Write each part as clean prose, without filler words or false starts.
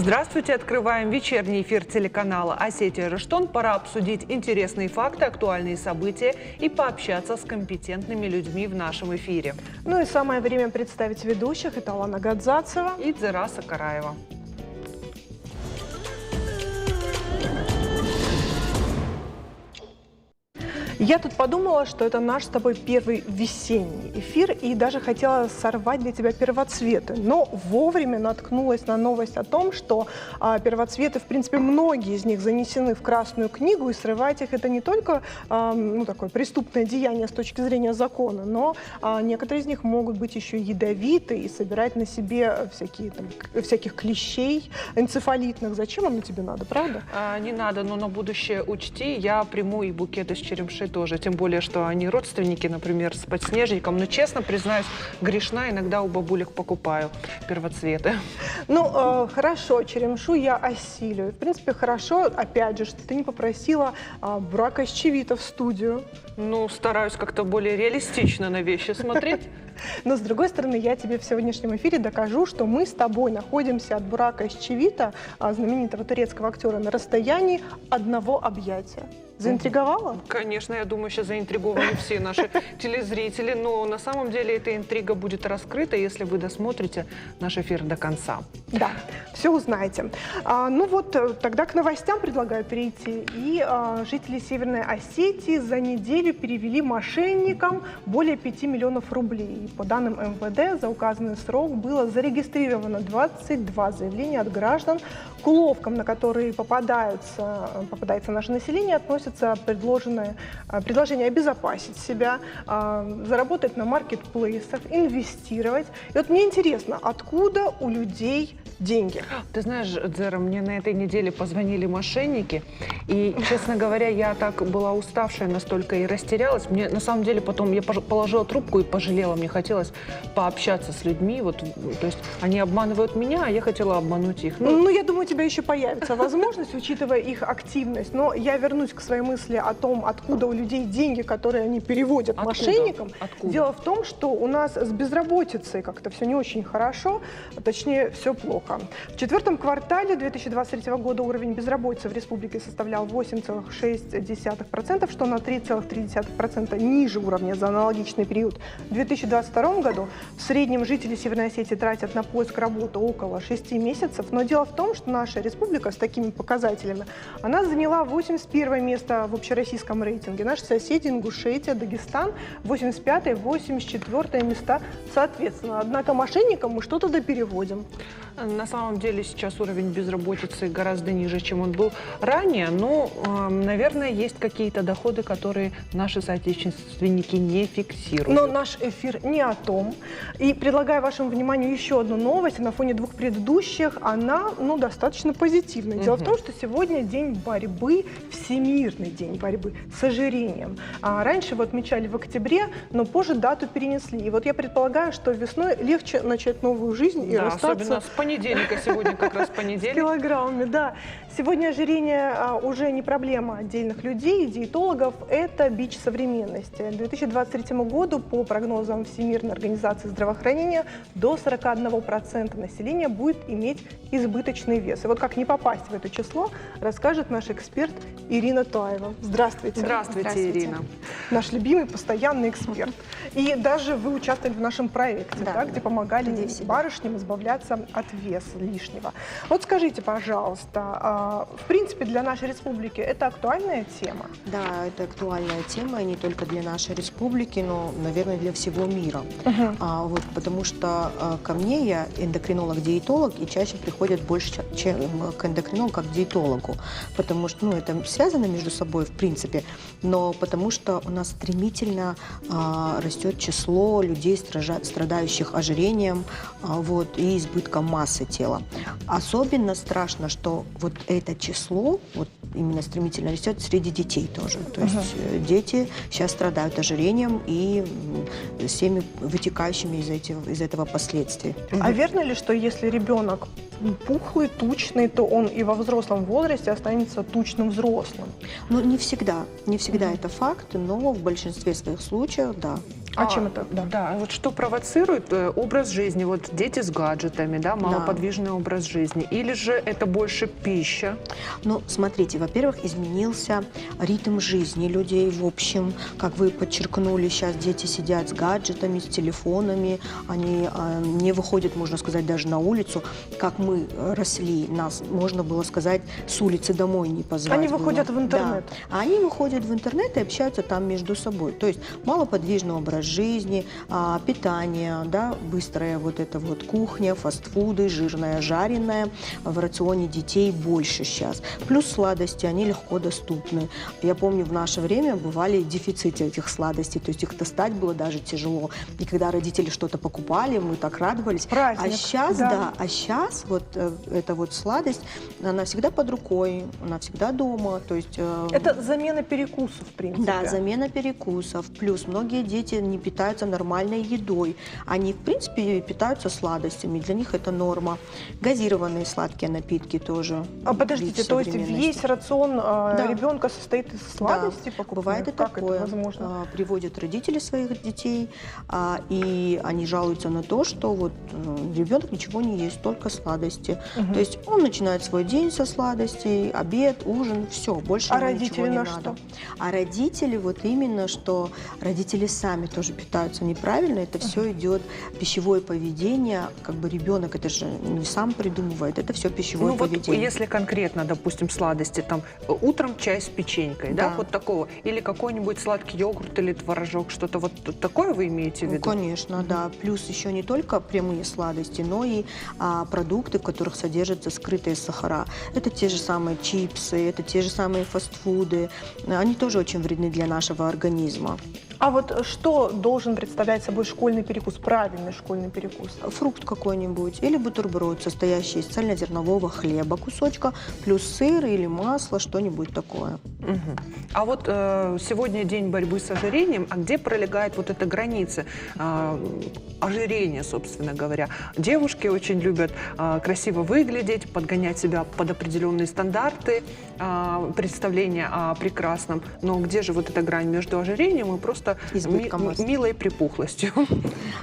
Здравствуйте! Открываем вечерний эфир телеканала «Осетия Рыштон». Пора обсудить интересные факты, актуальные события и пообщаться с компетентными людьми в нашем эфире. Ну и самое время представить ведущих. Это Алана Гадзацева и Дзераса Караева. Я тут подумала, что это наш с тобой первый весенний эфир, и даже хотела сорвать для тебя первоцветы. Но вовремя наткнулась на новость о том, что первоцветы, в принципе, многие из них занесены в Красную книгу, и срывать их это не только такое преступное деяние с точки зрения закона, но некоторые из них могут быть еще ядовиты и собирать на себе всяких клещей энцефалитных. Зачем оно тебе надо, правда? Не надо, но на будущее учти, я приму и букет из черемши тоже, тем более, что они родственники, например, с подснежником. Но, честно признаюсь, грешна, иногда у бабулек покупаю первоцветы. Ну, хорошо, черемшу я осилю. В принципе, хорошо, опять же, что ты не попросила бракосчевита в студию. Ну, стараюсь как-то более реалистично на вещи смотреть. Но, с другой стороны, я тебе в сегодняшнем эфире докажу, что мы с тобой находимся от Буракосчевита, знаменитого турецкого актера, на расстоянии одного объятия. Заинтриговала? Конечно, я думаю, сейчас заинтригованы все наши телезрители, но на самом деле эта интрига будет раскрыта, если вы досмотрите наш эфир до конца. Да, все узнаете. Тогда к новостям предлагаю перейти. И жители Северной Осетии за неделю перевели мошенникам более 5 миллионов рублей. И по данным МВД, за указанный срок было зарегистрировано 22 заявления от граждан. К уловкам, на которые попадается наше население, относятся предложение обезопасить себя, заработать на маркетплейсах, инвестировать. И вот мне интересно, откуда у людей деньги? Ты знаешь, Дзера, мне на этой неделе позвонили мошенники, и, честно говоря, я так была уставшая настолько и растерялась. Мне, на самом деле, потом я положила трубку и пожалела. Мне хотелось пообщаться с людьми. То есть они обманывают меня, а я хотела обмануть их. Ну, я думаю, у тебя еще появится возможность, учитывая их активность. Но я вернусь к своей мысли о том, откуда у людей деньги, которые они переводят мошенникам. Откуда? Дело в том, что у нас с безработицей как-то все не очень хорошо, точнее, все плохо. В четвертом квартале 2023 года уровень безработицы в республике составлял 8,6%, что на 3,3% ниже уровня за аналогичный период. В 2022 году в среднем жители Северной Осетии тратят на поиск работы около 6 месяцев. Но дело в том, что наша республика с такими показателями, она заняла 81 место в общероссийском рейтинге. Наши соседи Ингушетия, Дагестан 85-е, 84-е места соответственно. Однако мошенникам мы что-то допереводим. На самом деле сейчас уровень безработицы гораздо ниже, чем он был ранее, но, наверное, есть какие-то доходы, которые наши соотечественники не фиксируют. Но наш эфир не о том. И предлагаю вашему вниманию еще одну новость. На фоне двух предыдущих она достаточно позитивная. Дело в том, что сегодня день борьбы, Всемирный день борьбы с ожирением. Раньше его отмечали в октябре, но позже дату перенесли. И вот я предполагаю, что весной легче начать новую жизнь и расстаться... особенно с понедельника, сегодня как раз понедельник. С килограммами, да. Сегодня ожирение уже не проблема отдельных людей, диетологов, это бич современности. К 2023 году, по прогнозам Всемирной организации здравоохранения, до 41% населения будет иметь избыточный вес. И вот как не попасть в это число, расскажет наш эксперт Ирина Туаева. Здравствуйте. Здравствуйте, Ирина. Наш любимый постоянный эксперт. И даже вы участвовали в нашем проекте, где помогали барышням избавляться от веса лишнего. Вот скажите, пожалуйста, в принципе, для нашей республики это актуальная тема? Да, это актуальная тема, и не только для нашей республики, но, наверное, для всего мира. Потому что ко мне я эндокринолог-диетолог, и чаще приходят больше, чем к эндокринологу, как к диетологу. Потому что, это связано между собой, в принципе, но потому что у нас стремительно растет число людей, страдающих ожирением и избытком массы тела. Особенно страшно, что вот это число именно стремительно растет среди детей тоже. То есть дети сейчас страдают ожирением и всеми вытекающими из этого последствий. А верно ли, что если ребенок пухлый, тучный, то он и во взрослом возрасте останется тучным взрослым? Не всегда. Не всегда это факт, но в большинстве своих случаев, да. А чем это? Да, вот что провоцирует образ жизни? Вот дети с гаджетами, да, малоподвижный образ жизни. Или же это больше пища? Ну, смотрите, во-первых, изменился ритм жизни людей в общем. Как вы подчеркнули, сейчас дети сидят с гаджетами, с телефонами, они не выходят, можно сказать, даже на улицу. Как мы росли, нас, можно было сказать, с улицы домой не позвать. Они было. выходят в интернет. Да. А они выходят в интернет и общаются там между собой. То есть малоподвижный образ жизни, питание, да, быстрая вот эта вот кухня, фастфуды, жирное, жареное. В рационе детей больше сейчас. Плюс сладости, они легко доступны. Я помню, в наше время бывали дефициты этих сладостей, то есть их достать было даже тяжело. И когда родители что-то покупали, мы так радовались. Праздник, а сейчас, да. А сейчас вот эта вот сладость, она всегда под рукой, она всегда дома. То есть, Это замена перекусов, в принципе. да, замена перекусов. Плюс многие дети не питаются нормальной едой. Они, в принципе, питаются сладостями. Для них это норма. Газированные сладкие напитки тоже. Подождите, то есть весь рацион ребенка состоит из сладостей? Да, бывает и как такое. это возможно? Приводят родители своих детей, и они жалуются на то, что вот ребенок ничего не ест, только сладости. То есть он начинает свой день со сладостей, обед, ужин, все, больше ему ничего не надо. Что? А родители, вот именно, что родители сами тоже питаются неправильно, это все идет пищевое поведение, как бы ребенок это же не сам придумывает, это все пищевое поведение. Вот если конкретно, допустим, сладости, там утром чай с печенькой, да, вот такого, или какой-нибудь сладкий йогурт или творожок, что-то вот такое вы имеете в виду? Конечно, да. Плюс еще не только прямые сладости, но и продукты, в которых содержатся скрытые сахара. Это те же самые чипсы, это те же самые фастфуды. Они тоже очень вредны для нашего организма. А вот что должен представлять собой школьный перекус, правильный школьный перекус? Фрукт какой-нибудь или бутерброд, состоящий из цельнозернового хлеба, кусочка, плюс сыр или масло, что-нибудь такое. А вот сегодня день борьбы с ожирением, а где пролегает вот эта граница ожирения, собственно говоря? Девушки очень любят красиво выглядеть, подгонять себя под определенные стандарты, представления о прекрасном. Но где же вот эта грань между ожирением и просто милой припухлостью?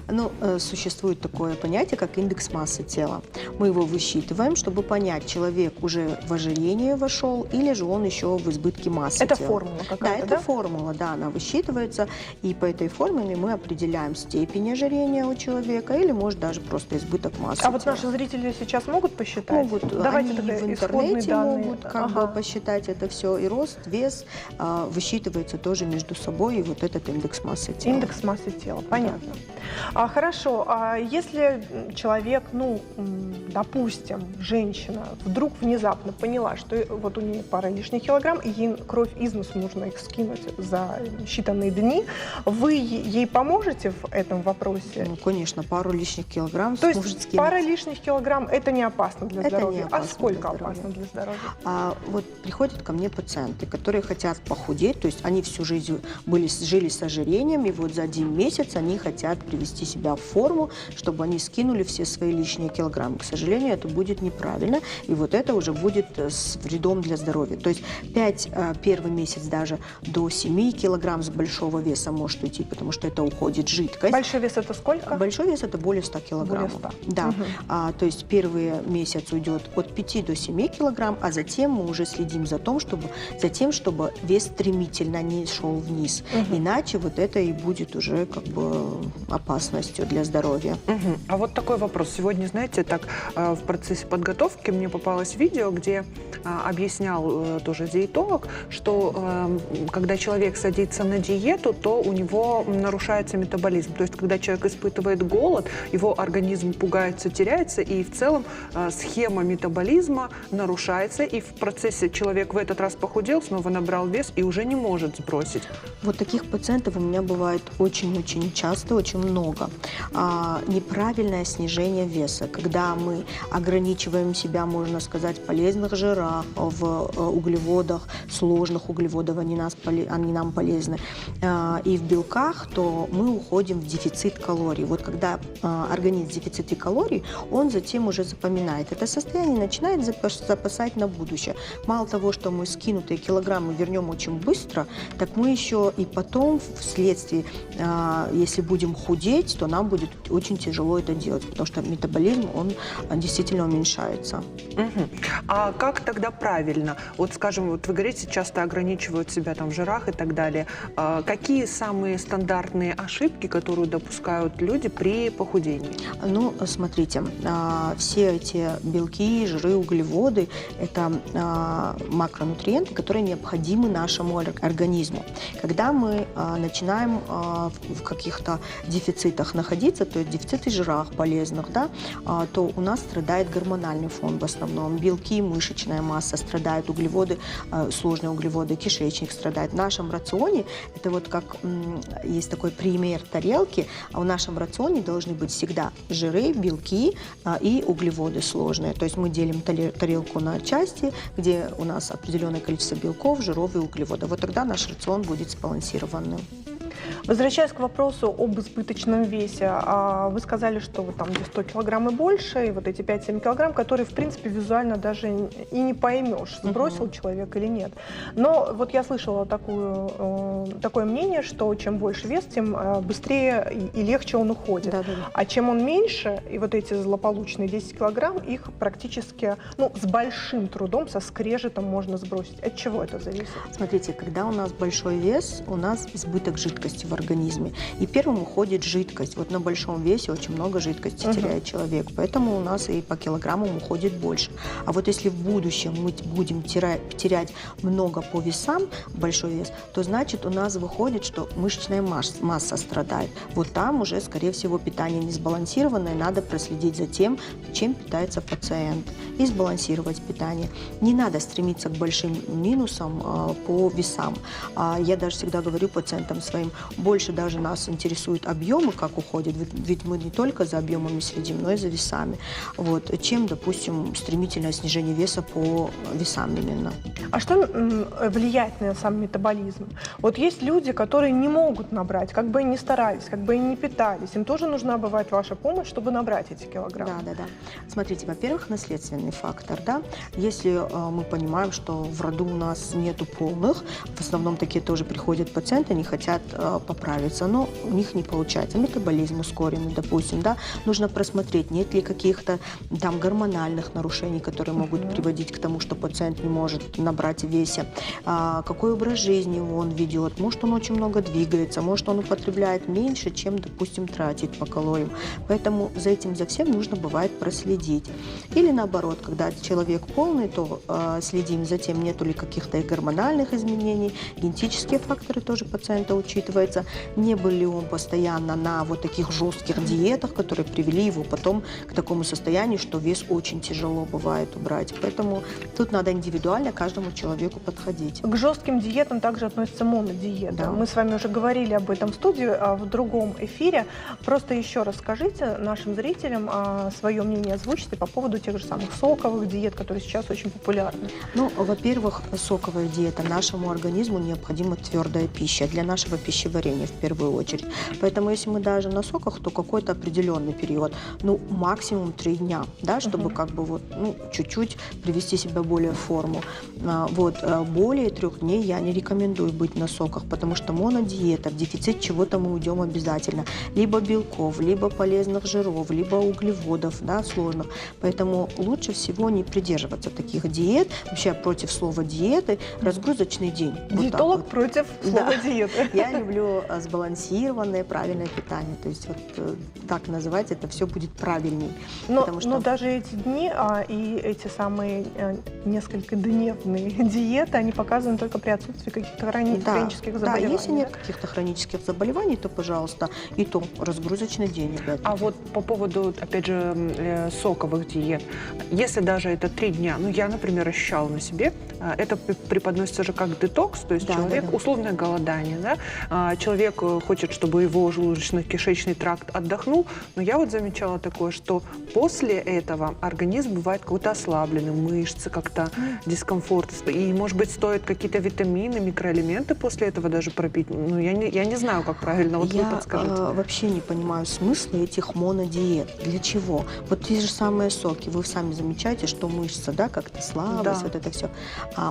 Ну, существует такое понятие, как индекс массы тела. Мы его высчитываем, чтобы понять, человек уже в ожирение вошел или же он еще в избытке массы это тела. Формула какая-то, да? Это формула, да, она высчитывается, и по этой формуле мы определяем степень ожирения у человека или, может, даже просто избыток массы А вот тела. наши зрители сейчас могут посчитать? Могут. Давайте Они тогда в исходные интернете данные. могут как бы посчитать это все. И рост, вес высчитывается тоже между собой, и вот этот индекс массы тела. Индекс массы тела, понятно. Хорошо, если человек, ну, допустим, женщина вдруг внезапно поняла, что вот у нее пара лишних килограмм, и ей кровь из носу нужно их скинуть за считанные дни, вы ей поможете в этом вопросе? Ну, конечно, пару лишних килограмм То сможет есть скинуть. пара лишних килограмм – это не опасно для Это здоровья? не опасно А сколько для здоровья. опасно для здоровья? Вот приходят ко мне пациенты, которые хотят похудеть, то есть они всю жизнь жили с ожирением, и вот за 1 месяц они хотят привести себя в форму, чтобы они скинули все свои лишние килограммы. К сожалению, это будет неправильно, и вот это уже будет с вредом для здоровья. То есть первый месяц даже до 7 килограмм с большого веса может уйти, потому что это уходит жидкость. Большой вес – это сколько? Большой вес – это более 100 килограммов. Более 100. Да. То есть первый месяц уйдет от 5 до 7 килограмм, а затем мы уже следим за тем, чтобы вес стремительно не шел вниз. Иначе вот это и будет уже как бы опасностью для здоровья. А вот такой вопрос. Сегодня, знаете, так в процессе подготовки мне попалось видео, где объяснял тоже диетолог, что когда человек садится на диету, то у него нарушается метаболизм. То есть, когда человек испытывает голод, его организм пугается, теряется, и в целом схема метаболизма нарушается, и в процессе человек в этот раз похудел, снова набрал вес и уже не может сбросить. Вот таких пациентов у меня бывает очень-очень часто, очень много. Неправильное снижение веса, когда мы ограничиваем себя, можно сказать, в полезных жирах, в углеводах, сложных углеводов, они нам полезны, и в белках, то мы уходим в дефицит калорий. Вот когда организм в дефиците калорий, он затем уже запоминает это состояние, начинает запасать на будущее. Мало того, что мы скинутые килограммы вернем очень быстро, так мы еще и потом вследствие если будем худеть, то нам будет очень тяжело это делать, потому что метаболизм, он действительно уменьшается. Мгм. А как тогда правильно? Вот, скажем, вот вы говорите, часто ограничивают себя там в жирах и так далее. Какие самые стандартные ошибки, которые допускают люди при похудении? Ну, смотрите, все эти белки, жиры, углеводы – это макронутриенты, которые необходимы нашему организму. Когда мы начинаем в каких-то дефицитах находиться, то есть дефициты жирах полезных, да, то у нас страдает гормональный фон в основном. Белки, мышечная масса страдают, углеводы, сложные углеводы, кишечник страдает. В нашем рационе, это вот как есть такой пример тарелки, а в нашем рационе должны быть всегда жиры, белки и углеводы сложные. То есть мы делим тарелку на части, где у нас определенное количество белков, жиров и углеводов. Вот тогда наш рацион будет сбалансированным. Возвращаясь к вопросу об избыточном весе, вы сказали, что вот там где 100 килограмм и больше, и вот эти 5-7 килограмм, которые, в принципе, визуально даже и не поймешь, сбросил человек или нет. Но вот я слышала такое мнение, что чем больше вес, тем быстрее и легче он уходит. Да-да-да. А чем он меньше, и вот эти злополучные 10 килограмм, их практически, ну, с большим трудом, со скрежетом можно сбросить. От чего это зависит? Смотрите, когда у нас большой вес, у нас избыток жидкости в организме. И первым уходит жидкость. Вот на большом весе очень много жидкости теряет человек. Поэтому у нас и по килограммам уходит больше. А вот если в будущем мы будем терять много по весам, большой вес, то значит у нас выходит, что мышечная масса страдает. Вот там уже, скорее всего, питание не сбалансированное. Надо проследить за тем, чем питается пациент. И сбалансировать питание. Не надо стремиться к большим минусам по весам. Я даже всегда говорю пациентам своим, больше даже нас интересуют объемы, как уходят, ведь мы не только за объемами следим, но и за весами. Вот, чем, допустим, стремительное снижение веса по весам именно. А что влияет на сам метаболизм? Вот есть люди, которые не могут набрать, как бы и не старались, как бы и не питались. Им тоже нужна бывает ваша помощь, чтобы набрать эти килограммы. Да. Смотрите, во-первых, наследственный фактор, да. Если мы понимаем, что в роду у нас нету полных, в основном такие тоже приходят пациенты, они хотят поправиться, но у них не получается. Метаболизм ускоренный, допустим, да. Нужно просмотреть, нет ли каких-то там гормональных нарушений, которые могут приводить к тому, что пациент не может набрать в весе. Какой образ жизни он ведет. Может, он очень много двигается, может, он употребляет меньше, чем, допустим, тратит по калориям. Поэтому за всем нужно бывает проследить. Или наоборот, когда человек полный, то следим за тем, нету ли каких-то гормональных изменений, генетические факторы тоже пациента учитываются, не был ли он постоянно на вот таких жестких диетах, которые привели его потом к такому состоянию, что вес очень тяжело бывает убрать. Поэтому тут надо индивидуально каждому человеку подходить. К жестким диетам также относится монодиета. Да. Мы с вами уже говорили об этом в студии, в другом эфире. Просто еще раз скажите нашим зрителям свое мнение, озвучите по поводу тех же самых соковых диет, которые сейчас очень популярны. Ну, во-первых, соковая диета. Нашему организму необходима твердая пища для нашего пищеварения в первую очередь. Поэтому если мы даже на соках, то какой-то определенный период, ну, максимум 3 дня, да, чтобы как бы вот, ну, чуть-чуть привести себя более в форму. Вот, более 3 дней я не рекомендую быть на соках, потому что монодиета, в дефицит чего-то мы уйдем обязательно. Либо белков, либо полезных жиров, либо углеводов, да, сложных. Поэтому лучше всего не придерживаться таких диет. Вообще против слова диеты, разгрузочный день. Диетолог Вот против слова диеты. я люблю сбалансированное, правильное питание. То есть вот так называть, это все будет правильней. Но даже эти дни и эти самые несколько дневные диеты, они показаны только при отсутствии каких-то хронических заболеваний. Да, если нет каких-то хронических заболеваний, то, пожалуйста, и то разгрузочный день. А вот по поводу, опять же, соковых диет, если даже это 3 дня, ну, я, например, ощущала на себе, это преподносится же как детокс, то есть человек, условное голодание, да, человек хочет, чтобы его желудочно-кишечный тракт отдохнул, но я вот замечала такое, что после этого организм бывает какой-то ослабленный, мышцы как-то, дискомфорт, и, может быть, стоит какие-то витамины, микроэлементы после этого даже пропить, ну, я не знаю, как правильно, вот вы подскажите. Я вообще не понимаю смысла этих монодиет. Для чего? Вот те же самые соки, вы сами замечаете, что мышца, да, как-то слабость, вот это все.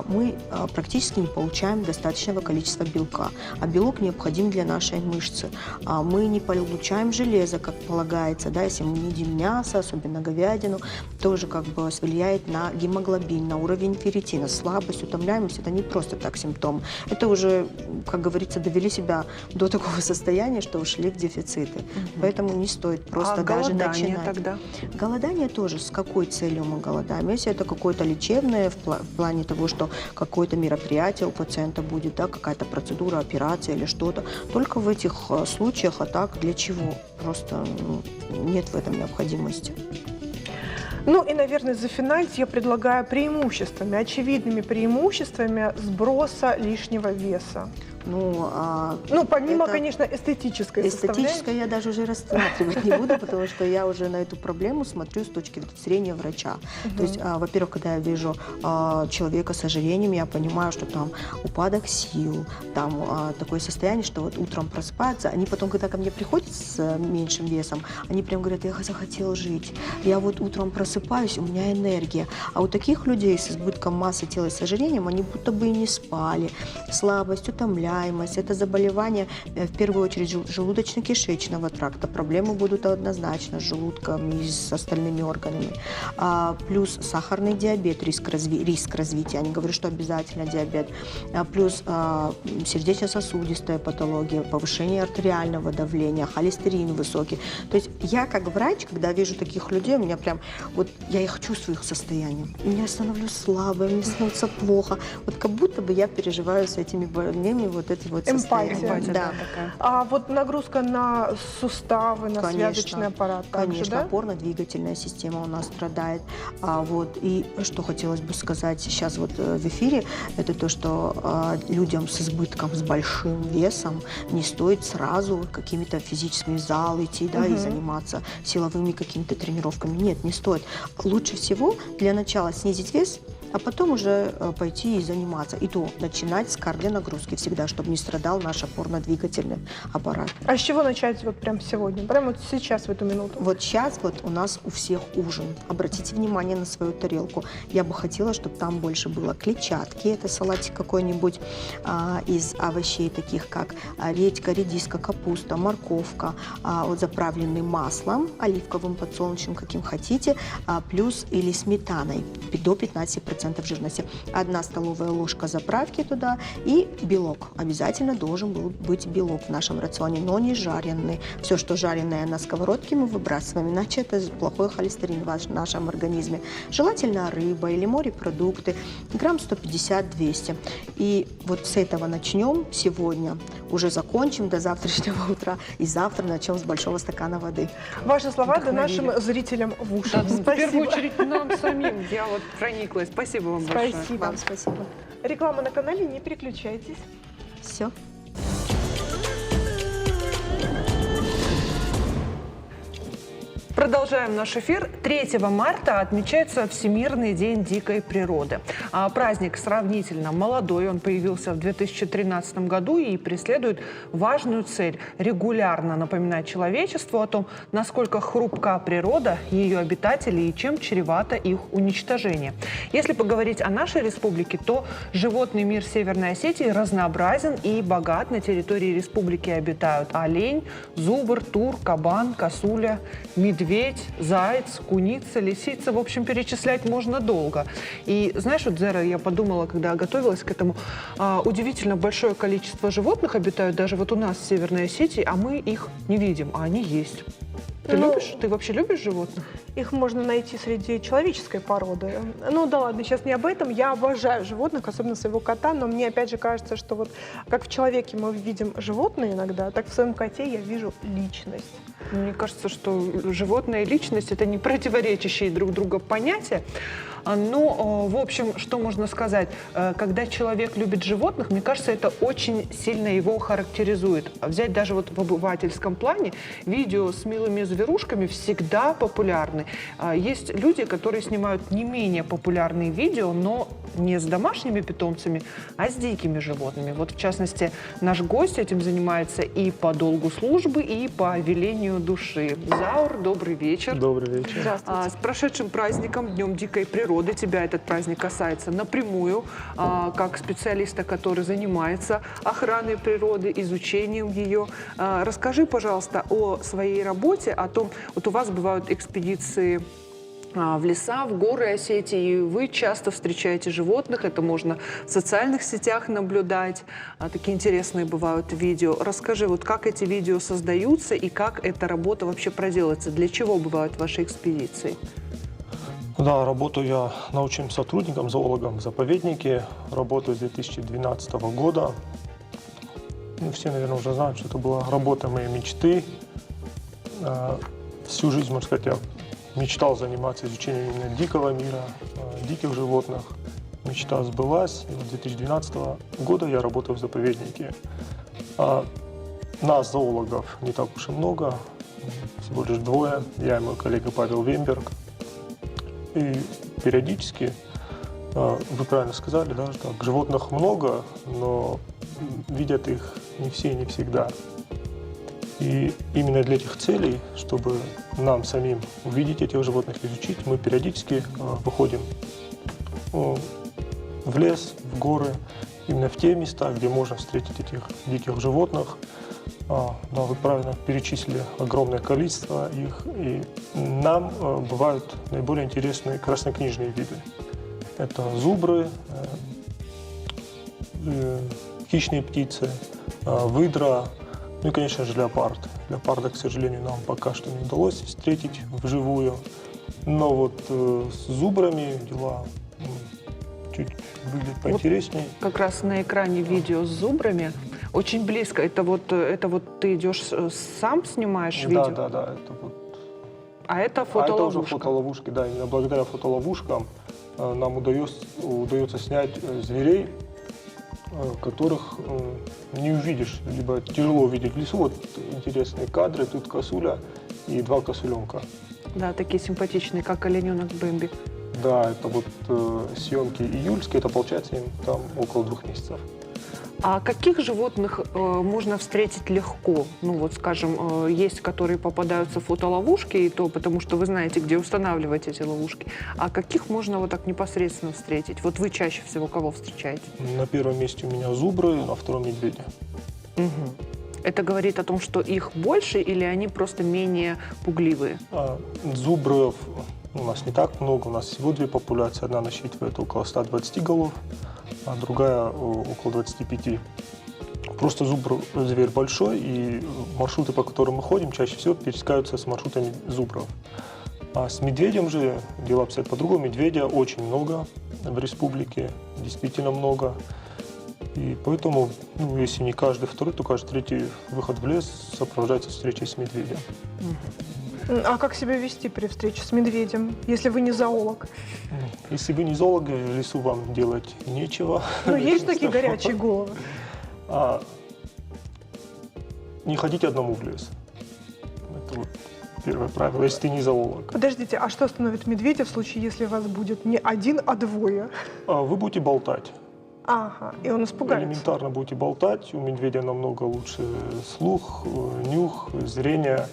мы практически не получаем достаточного количества белка. А белок необходим для нашей мышцы. Мы не получаем железо, как полагается, да, если мы не едим мясо, особенно говядину, тоже как бы влияет на гемоглобин, на уровень ферритина. Слабость, утомляемость – это не просто так симптом. Это уже, как говорится, довели себя до такого состояния, что ушли в дефициты. Поэтому не стоит просто даже начинать. Тогда? Голодание тоже. С какой целью мы голодаем? Если это какое-то лечебное, в плане того, что какое-то мероприятие у пациента будет, да, какая-то процедура, операция или что-то, только в этих случаях, а так для чего? Просто нет в этом необходимости. Ну и, наверное, зафиналить я предлагаю преимуществами, очевидными преимуществами сброса лишнего веса. Помимо, конечно, эстетической составляющей. Эстетическое я даже уже рассматривать не буду, потому что я уже на эту проблему смотрю с точки зрения врача. То есть, во-первых, когда я вижу человека с ожирением, я понимаю, что там упадок сил, там такое состояние, что вот утром просыпаются, они потом, когда ко мне приходят с меньшим весом, они прям говорят: я захотела жить, я вот утром просыпаюсь, у меня энергия. А у таких людей с избытком массы тела и с ожирением, они будто бы и не спали, слабость, утомляемость. Это заболевание, в первую очередь, желудочно-кишечного тракта. Проблемы будут однозначно с желудком и с остальными органами. Плюс сахарный диабет, риск развития. Я не говорю, что обязательно диабет. Плюс сердечно-сосудистая патология, повышение артериального давления, холестерин высокий. То есть я, как врач, когда вижу таких людей, у меня прям, вот я их чувствую, их состояние. Я становлюсь слабой, мне становится плохо. Вот как будто бы я переживаю с этими больными вот эти вот эмпатия. Да. А вот нагрузка на суставы, на связочный аппарат также, конечно, да? опорно-двигательная система у нас страдает. И что хотелось бы сказать сейчас вот в эфире, это то, что людям с избытком, с большим весом не стоит сразу какими-то физическими в зал идти, да, и заниматься силовыми какими-то тренировками. Нет, не стоит. Лучше всего для начала снизить вес, а потом уже пойти и заниматься. И то начинать с кардионагрузки всегда, чтобы не страдал наш опорно-двигательный аппарат. А с чего начать вот прямо сегодня? Прямо вот сейчас, в эту минуту? Вот сейчас вот у нас у всех ужин. Обратите внимание на свою тарелку. Я бы хотела, чтобы там больше было клетчатки. Это салатик какой-нибудь из овощей, таких как редька, редиска, капуста, морковка, вот заправленный маслом, оливковым, подсолнечным, каким хотите, плюс или сметаной до 15% жирности. 1 столовая ложка заправки туда и белок. Обязательно должен был быть белок в нашем рационе, но не жареный. Все, что жареное на сковородке, мы выбрасываем, иначе это плохой холестерин в нашем организме. Желательно рыба или морепродукты, грамм 150-200. И вот с этого начнем сегодня, уже закончим до завтрашнего утра, и завтра начнем с большого стакана воды. Ваши слова да нашим зрителям в уши. Да, в первую очередь нам самим. Я вот прониклась. Спасибо вам большое. Спасибо. Вам спасибо. Реклама на канале, не переключайтесь. Все. Продолжаем наш эфир. 3 марта отмечается Всемирный день дикой природы. Праздник сравнительно молодой, он появился в 2013 году и преследует важную цель – регулярно напоминать человечеству о том, насколько хрупка природа, ее обитатели и чем чревато их уничтожение. Если поговорить о нашей республике, то животный мир Северной Осетии разнообразен и богат. На территории республики обитают олень, зубр, тур, кабан, косуля, медведь, заяц, куница, лисица. В общем, перечислять можно долго. И знаешь, вот, Зера, я подумала, когда готовилась к этому, удивительно большое количество животных обитают даже вот у нас в Северной Осетии, а мы их не видим, а они есть. Ты любишь? Ты вообще любишь животных? Их можно найти среди человеческой породы. Ну да ладно, сейчас не об этом. Я обожаю животных, особенно своего кота, но мне опять же кажется, что вот как в человеке мы видим животное иногда, так в своем коте я вижу личность. Мне кажется, что животное и личность – это не противоречащие друг другу понятия. Но, в общем, что можно сказать? Когда человек любит животных, мне кажется, это очень сильно его характеризует. Взять даже вот в обывательском плане, видео с милыми зверушками всегда популярны. Есть люди, которые снимают не менее популярные видео, но не с домашними питомцами, а с дикими животными. Вот, в частности, наш гость этим занимается и по долгу службы, и по велению души. Заур, добрый вечер. Добрый вечер. С прошедшим праздником, Днем дикой природы. Тебя этот праздник касается напрямую, как специалиста, который занимается охраной природы, изучением ее. Расскажи, пожалуйста, о своей работе, о том, вот у вас бывают экспедиции в леса, в горы Осетии, и вы часто встречаете животных, это можно в социальных сетях наблюдать, такие интересные бывают видео. Расскажи, вот как эти видео создаются и как эта работа вообще проделывается, для чего бывают ваши экспедиции? Да, работаю я научным сотрудником, зоологом в заповеднике, работаю с 2012 года. Ну, все, наверное, уже знают, что это была работа моей мечты. Всю жизнь, можно сказать, я мечтал заниматься изучением именно дикого мира, диких животных. Мечта сбылась. И вот с 2012 года я работаю в заповеднике. Нас, зоологов, не так уж и много, всего лишь двое. Я и мой коллега Павел Вемберг. И периодически, вы правильно сказали, да, что животных много, но видят их не все и не всегда. И именно для этих целей, чтобы нам самим увидеть этих животных, изучить, мы периодически выходим в лес, в горы, именно в те места, где можно встретить этих диких животных. Да, вы правильно перечислили огромное количество их, и нам бывают наиболее интересные краснокнижные виды. Это зубры, хищные птицы, выдра, ну и, конечно же, леопард. Леопарда, к сожалению, нам пока что не удалось встретить вживую. Но вот с зубрами дела чуть выглядят поинтереснее. Вот как раз на экране видео с зубрами. Очень близко. Это вот ты идешь сам снимаешь видео? Да. Это вот. А это фотоловушка? А это уже фотоловушки, да. Именно благодаря фотоловушкам нам удается снять зверей, которых не увидишь, либо тяжело увидеть в лесу. Вот интересные кадры, тут косуля и два косуленка. Да, такие симпатичные, как олененок Бэмби. Да, это вот съемки июльские, это получается им там около 2 месяцев. А каких животных можно встретить легко? Ну вот, скажем, есть, которые попадаются в фотоловушки, и то потому, что вы знаете, где устанавливать эти ловушки. А каких можно вот так непосредственно встретить? Вот вы чаще всего кого встречаете? На первом месте у меня зубры, на втором медведи. Угу. Это говорит о том, что их больше или они просто менее пугливые? Зубров у нас не так много, у нас всего 2 популяции. Одна насчитывает около 120 голов, а другая около 25. Просто зверь большой, и маршруты, по которым мы ходим, чаще всего пересекаются с маршрутами зубров. А с медведем же дела обстоят по-другому. Медведя очень много в республике, действительно много. И поэтому, если не каждый второй, то каждый третий выход в лес сопровождается встречей с медведем. А как себя вести при встрече с медведем, если вы не зоолог? Если вы не зоолог, в лесу вам делать нечего. Ну, есть такие горячие головы? Не ходите одному в лес. Это вот первое правило, если ты не зоолог. Подождите, а что остановит медведя в случае, если вас будет не один, а 2? Вы будете болтать. Ага, и он испугается. Элементарно будете болтать. У медведя намного лучше слух, нюх, зрение.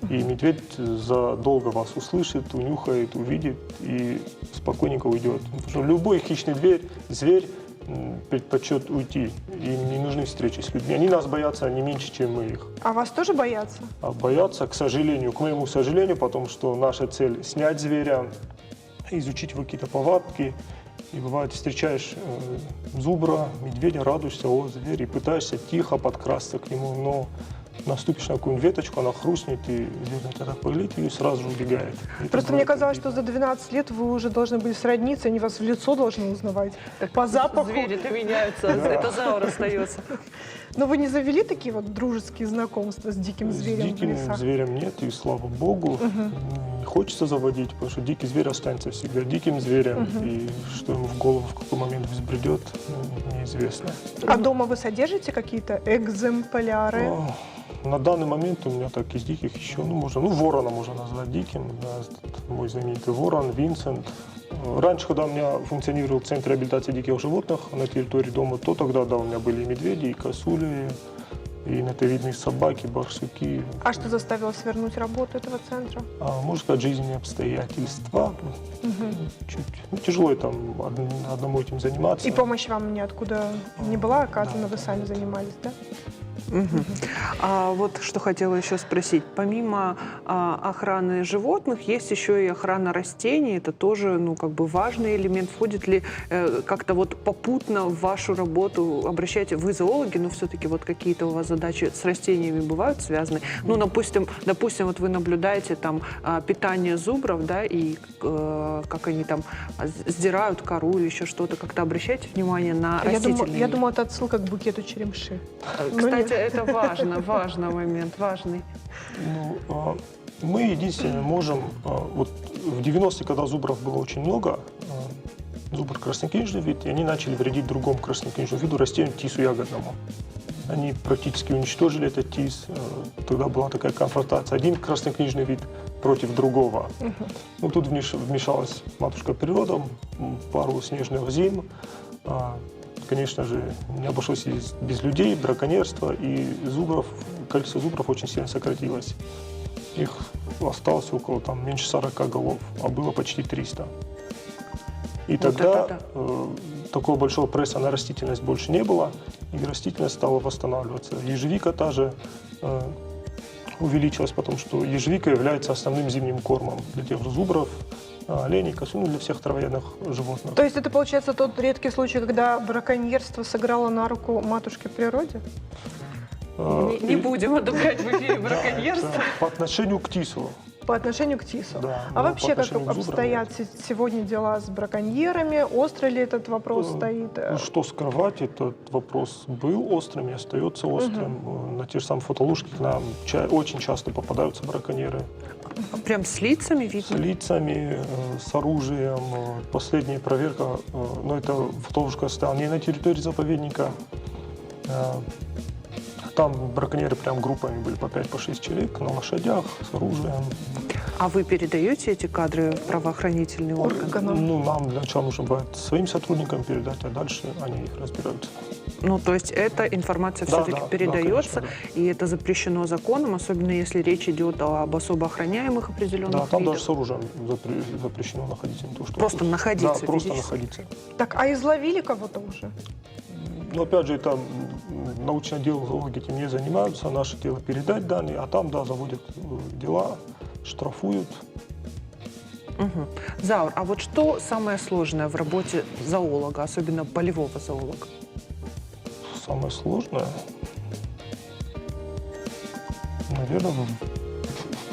И медведь задолго вас услышит, унюхает, увидит и спокойненько уйдет. Потому что любой хищный зверь предпочет уйти. Им не нужны встречи с людьми. Они нас боятся не меньше, чем мы их. А вас тоже боятся? Боятся, к сожалению, к моему сожалению, потому что наша цель – снять зверя, изучить его какие-то повадки. И бывает, встречаешь зубра, медведя, радуешься, зверь, и пытаешься тихо подкрасться к нему, но наступишь на какую-нибудь веточку, она хрустнет, и зверь на тебя так поглядит и сразу же убегает. Просто мне казалось, что за 12 лет вы уже должны были сродниться, они вас в лицо должны узнавать. По запаху. Звери-то меняются, это Заур остается. Но вы не завели такие вот дружеские знакомства с диким зверем? С диким зверем нет, и слава богу. Не хочется заводить, потому что дикий зверь останется всегда диким зверем. И что ему в голову в какой момент взбредет, неизвестно. А дома вы содержите какие-то экземпляры? На данный момент у меня так из диких еще, ворона можно назвать диким. Да, мой знаменитый ворон, Винсент. Раньше, когда у меня функционировал центр реабилитации диких животных на территории дома, то тогда, да, у меня были и медведи, и косули, и нотовидные собаки, барсуки. А что заставило свернуть работу этого центра? Можно сказать, жизненные обстоятельства. Тяжело там одному этим заниматься. И помощь вам ниоткуда не была оказана, вы сами занимались, да? А вот что хотела еще спросить. Помимо охраны животных, есть еще и охрана растений. Это тоже, ну, как бы важный элемент. Входит ли как-то вот попутно в вашу работу, обращаете, вы зоологи, но все-таки вот какие-то у вас задачи с растениями бывают связаны? Ну, допустим, вот вы наблюдаете там питание зубров, да, и как они там сдирают кору или еще что-то. Как-то обращайте внимание на растительные? Я думаю, это отсылка к букету черемши. Кстати, это важный момент, важный. Ну, мы единственное можем, вот в 90-е, когда зубров было очень много, зубр краснокнижный вид, и они начали вредить другому краснокнижному виду, растению тису ягодному. Они практически уничтожили этот тис. Тогда была такая конфронтация. Один краснокнижный вид против другого. Ну, тут вмешалась матушка природа, пару снежных зим. Конечно же, не обошлось и без людей, браконьерства, и количество зубров очень сильно сократилось. Их осталось около меньше 40 голов, а было почти 300. И тогда такого большого пресса на растительность больше не было, и растительность стала восстанавливаться. Ежевика та же увеличилась, потому что ежевика является основным зимним кормом для тех же зубров, оленей, косуль, для всех травоядных животных. То есть это, получается, тот редкий случай, когда браконьерство сыграло на руку матушке природе? Не будем одобрять в эфире браконьерство. По отношению к тису. По отношению к тису. Да, а вообще, как отношению к зубрам обстоят сегодня дела с браконьерами? Остро ли этот вопрос стоит? Ну, что скрывать, этот вопрос был острым и остается острым. На те же самые фотолужки к нам очень часто попадаются браконьеры. Прям с лицами видно? С лицами, с оружием. Последняя проверка, ну, это фотолужка стояла не на территории заповедника. Там браконьеры прям группами были по 5-6 человек на лошадях с оружием. А вы передаете эти кадры в правоохранительные органы? Ну, нам для начала нужно будет своим сотрудникам передать, а дальше они их разбираются. Ну, то есть эта информация все-таки передается, конечно, да. И это запрещено законом, особенно если речь идет об особо охраняемых определенных Да, там видах. даже с оружием запрещено находиться. Не то, что Просто находиться. Да, просто физически. находиться. Так, а изловили кого-то уже? Но опять же, там научное дело, зоологи этим не занимаются, наше дело передать данные, а там, да, заводят дела, штрафуют. Угу. Заур, а вот что самое сложное в работе зоолога, особенно полевого зоолога? Самое сложное? Наверное,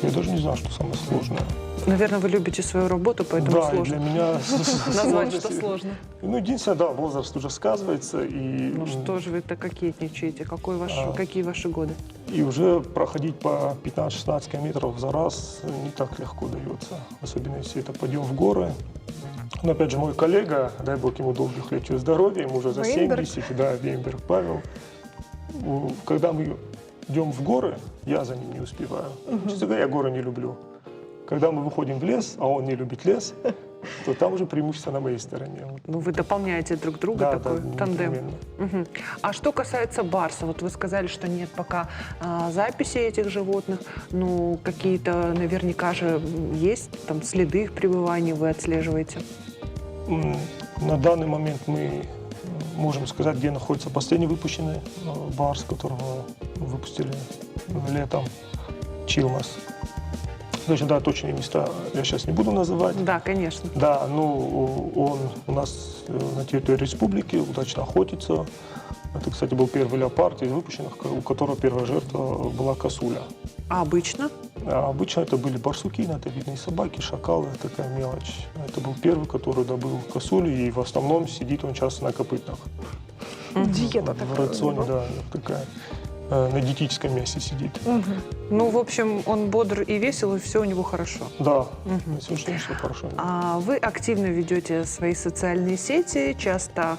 я даже не знаю, что самое сложное. Наверное, вы любите свою работу, поэтому да, сложно. и для меня назвать, что сложно. Ну, единственное, да, возраст уже сказывается. И, Ну что же вы так кокетничаете? Какие ваши годы? И уже проходить по 15-16 километров за раз не так легко дается. Особенно если это подъем в горы. Но опять же, мой коллега, дай бог ему долгих лет и здоровья, ему уже за 70, да, Вейнберг Павел. Когда мы идем в горы, я за ним не успеваю. Честно говоря, я горы не люблю. Когда мы выходим в лес, а он не любит лес, то там уже преимущество на моей стороне. Ну, вы дополняете друг друга, такой тандем. Угу. А что касается барса, вот вы сказали, что нет пока записи этих животных, ну, какие-то наверняка же есть, там, следы их пребывания вы отслеживаете? На данный момент мы можем сказать, где находится последний выпущенный барс, которого выпустили летом, Чилмас. Точно, да, точные места я сейчас не буду называть. Да, конечно. Да, ну, он у нас на территории республики удачно охотится. Это, кстати, был первый леопард из выпущенных, у которого первая жертва была косуля. А обычно? А обычно это были барсуки, нотовидные собаки, шакалы, такая мелочь. Это был первый, который добыл косулю, и в основном сидит он часто на копытных. Диета В такая. рационе, да, такая. на диетическом месте сидит. Ну, в общем, он бодр и весел, и все у него хорошо. Да, на сегодняшний день все хорошо. А вы активно ведете свои социальные сети, часто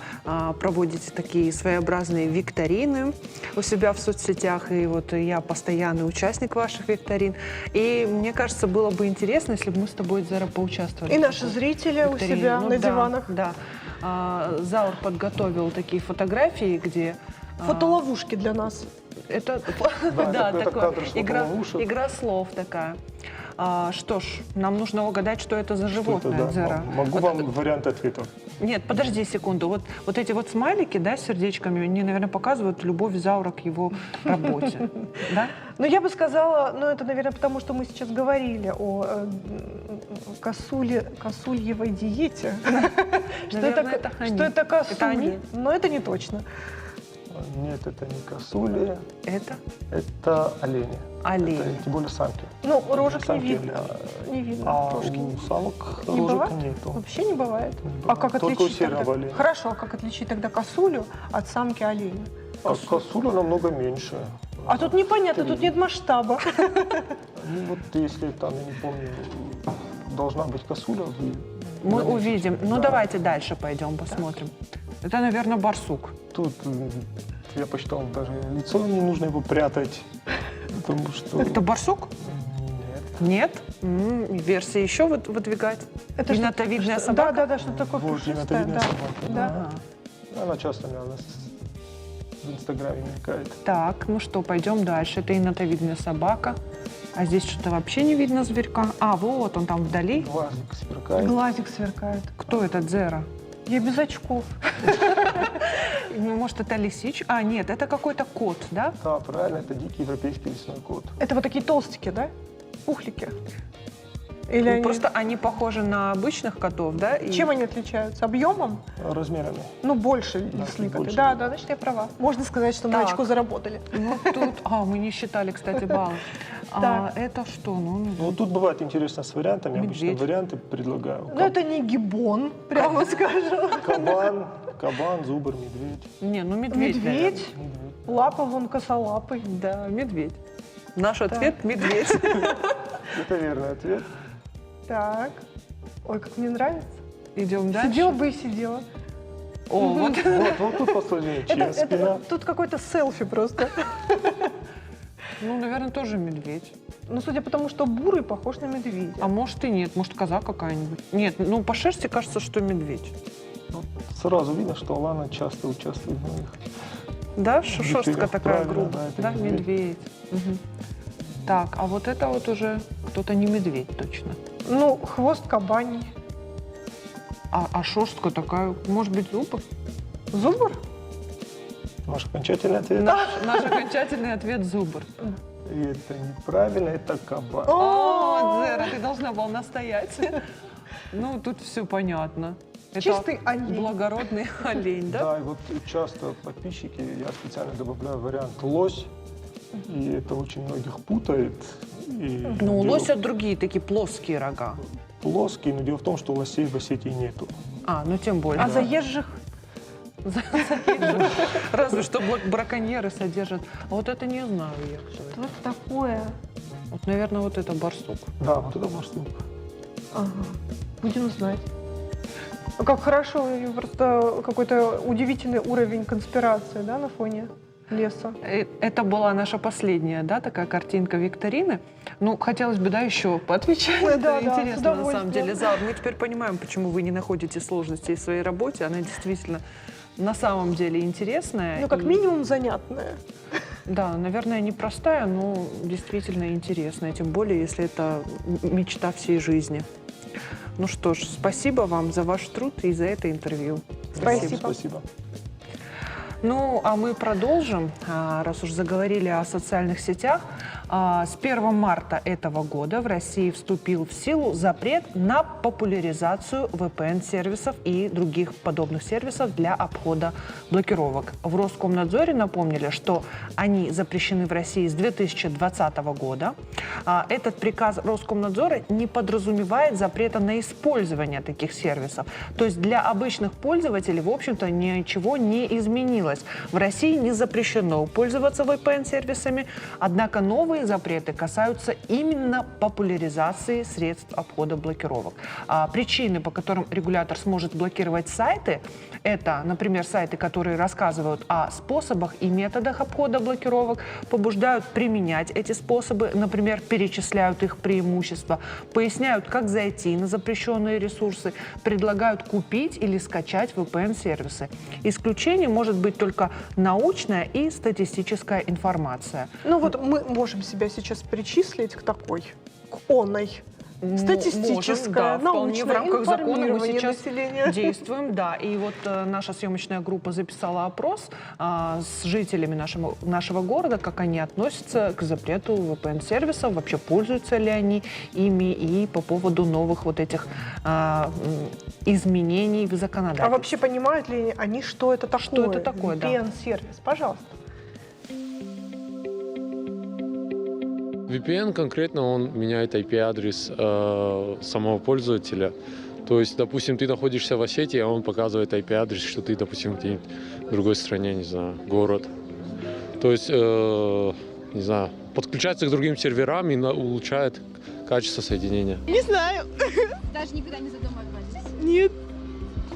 проводите такие своеобразные викторины у себя в соцсетях, и вот я постоянный участник ваших викторин. И мне кажется, было бы интересно, если бы мы с тобой, Зера, поучаствовали. И в наши такой зрители у викторине. себя Ну на да, диванах. Да. Заур подготовил такие фотографии, где... Фотоловушки для нас. Это, Да, это такое, кадр с фотоловушек. игра слов такая. Что ж, нам нужно угадать, что это за Что это, животное, да. Зера. Могу Вот вам вариант ответов. Нет, подожди секунду. Вот эти вот смайлики, да, с сердечками, они, наверное, показывают любовь Заура к его работе. Да? Но я бы сказала, ну это, наверное, потому что мы сейчас говорили о косульевой диете. Наверное, это они. Что это Это они? косули. Но это не точно. Нет, это не косули, Это это олени. олень. Это, тем более самки. Ну, рожек не Самки видно. олени. Не видно. А рожки. у самок Не рожек бывает? нету. Вообще не бывает. Не А бывает. как Только у отличить северного тогда? оленя. Хорошо, а как отличить тогда косулю от самки оленя? А косуля намного меньше. А тут непонятно, тут нет масштаба. Ну вот если там, я не помню, должна быть косуля, вы Мы заметите. увидим. Ну, Да. давайте дальше пойдем, посмотрим. Это, наверное, барсук. Тут я посчитал, даже лицо не нужно его прятать, потому что... Это барсук? Нет. Нет? Версии еще выдвигать? Это Енотовидная что- собака? Да, что такое Вот пушистое, енотовидная да. собака. Да. Ага. Она часто, наверное, в Инстаграме мелькает. Так, ну что, пойдем дальше. Это енотовидная собака. А здесь что-то вообще не видно зверька. А, вот он там вдали. Глазик сверкает. Глазик сверкает. Кто этот Зера? Я без очков. Ну, может, это лисич? А, нет, это какой-то кот, да? Да, правильно, это дикий европейский лесной кот. Это вот такие толстики, да? Пухлики. Или Ну, они... просто они похожи на обычных котов, да? И- Чем они отличаются? Объемом? Размерами. Ну, больше Да, лесные коты. больше. Да, значит, я права. Можно сказать, что мы Так. очко заработали. Ну, тут... А, мы не считали, кстати, баллы. А, Так. это что? Ну, Ну, вот тут бывает интересно с вариантами. Обычно Медведь. варианты предлагаю. Но это не гиббон, прямо скажем. Кабан, зубр, медведь. не, ну медведь, Медведь, Медведь. лапа вон косолапый. наверное. Да, медведь. Наш ответ – медведь. Это верный ответ. Так. Ой, как мне нравится. Идем дальше. Сидела бы и сидела. О, вот. Вот тут посложнее, чья спина. Тут какой-то селфи просто. Ну, наверное, тоже медведь. Ну, судя по тому, что бурый похож на медведя. А может и нет, может коза какая-нибудь. Нет, ну по шерсти кажется, что медведь. Вот сразу видно, что Алана часто участвует в них. Да, шерстка Виктория, такая правильно, грубая. да, Да, это медведь. Мгм. Так, а вот это вот уже кто-то не медведь точно. Ну, хвост кабаний. А шерстка такая, может быть, зубр? Зубр? Ваш окончательный ответ? Наш окончательный ответ – зубр. И это неправильно, это кабан. О, Зера, ты должна была настоять. Ну, тут все понятно. Это Чистый олень. благородный олень, да? Да, и вот часто подписчики, я специально добавляю вариант лось, и это очень многих путает. И Ну, у дело лося другие такие плоские рога. плоский, но дело в том, что лосей в Осетии нету. А, ну тем более. А заезжих? Разве что браконьеры содержат. А вот это не знаю я, кто это. Что это такое? Вот, наверное, вот это барсук. Да, вот это барсук. Ага. Будем знать. А как хорошо, просто какой-то удивительный уровень конспирации, да, на фоне леса. Это была наша последняя, да, такая картинка викторины. Ну, хотелось бы, да, еще поотвечать. Да, Это да, с интересно, на самом удовольствием. деле. Заур, мы теперь понимаем, почему вы не находите сложностей в своей работе. Она действительно на самом деле интересная. Ну, как и- минимум занятная. Да, наверное, непростая, но действительно интересная. Тем более, если это мечта всей жизни. Ну что ж, спасибо вам за ваш труд и за это интервью. Спасибо. Спасибо. Ну, а мы продолжим, раз уж заговорили о социальных сетях. С 1 марта этого года в России вступил в силу запрет на популяризацию VPN-сервисов и других подобных сервисов для обхода блокировок. В Роскомнадзоре напомнили, что они запрещены в России с 2020 года. Этот приказ Роскомнадзора не подразумевает запрета на использование таких сервисов. То есть для обычных пользователей, в общем-то, ничего не изменилось. В России не запрещено пользоваться VPN-сервисами, однако новые запреты касаются именно популяризации средств обхода блокировок. Причины, по которым регулятор сможет блокировать сайты, это, например, сайты, которые рассказывают о способах и методах обхода блокировок, побуждают применять эти способы, например, перечисляют их преимущества, поясняют, как зайти на запрещенные ресурсы, предлагают купить или скачать VPN-сервисы. Исключением может быть только научная и статистическая информация. Ну вот мы можем себя сейчас причислить к такой, к оной. Статистическое, можем, да, вполне в научное рамках закона мы информирование сейчас населения. действуем, да. И вот наша съемочная группа записала опрос с жителями нашего города, как они относятся к запрету VPN-сервисов, вообще пользуются ли они ими, и по поводу новых вот этих изменений в законодательстве. А вообще понимают ли они, что это такое? Что это такое, да. VPN-сервис, пожалуйста. VPN конкретно он меняет IP-адрес самого пользователя. То есть, допустим, ты находишься в Осетии, а он показывает IP-адрес, что ты, допустим, где-нибудь в другой стране, не знаю, город. То есть, не знаю, подключается к другим серверам и улучшает качество соединения. Не знаю. Даже никогда не задумывались? Нет.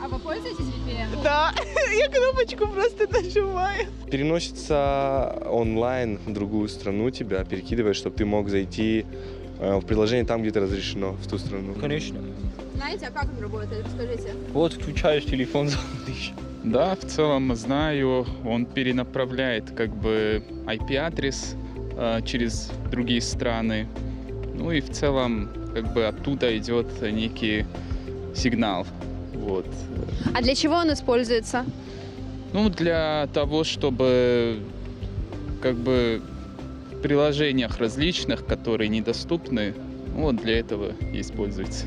А вы пользуетесь VPN? Да. Я кнопочку просто нажимаю. Переносится онлайн в другую страну, тебя перекидывает, чтобы ты мог зайти в приложение там, где это разрешено, в ту страну. Конечно. Знаете, а как он работает? Расскажите. Вот включаешь телефон за 1000. Да, в целом знаю, он перенаправляет как бы IP-адрес через другие страны. Ну и в целом как бы оттуда идет некий сигнал. Вот. А для чего он используется? Ну, для того, чтобы как бы в приложениях различных, которые недоступны, вот для этого и используется.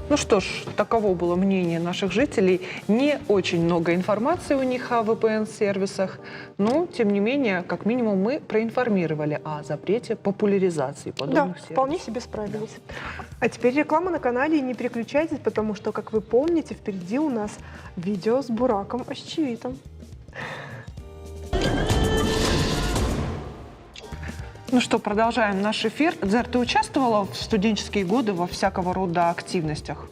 Ну что ж, таково было мнение наших жителей. Не очень много информации у них о VPN-сервисах, но, тем не менее, как минимум, мы проинформировали о запрете популяризации подобных сервисов. Вполне себе справились. А теперь реклама на канале, и не переключайтесь, потому что, как вы помните, впереди у нас видео с Бураком Ощевитом. Ну что, продолжаем наш эфир. Дзер, ты участвовала в студенческие годы во всякого рода активностях?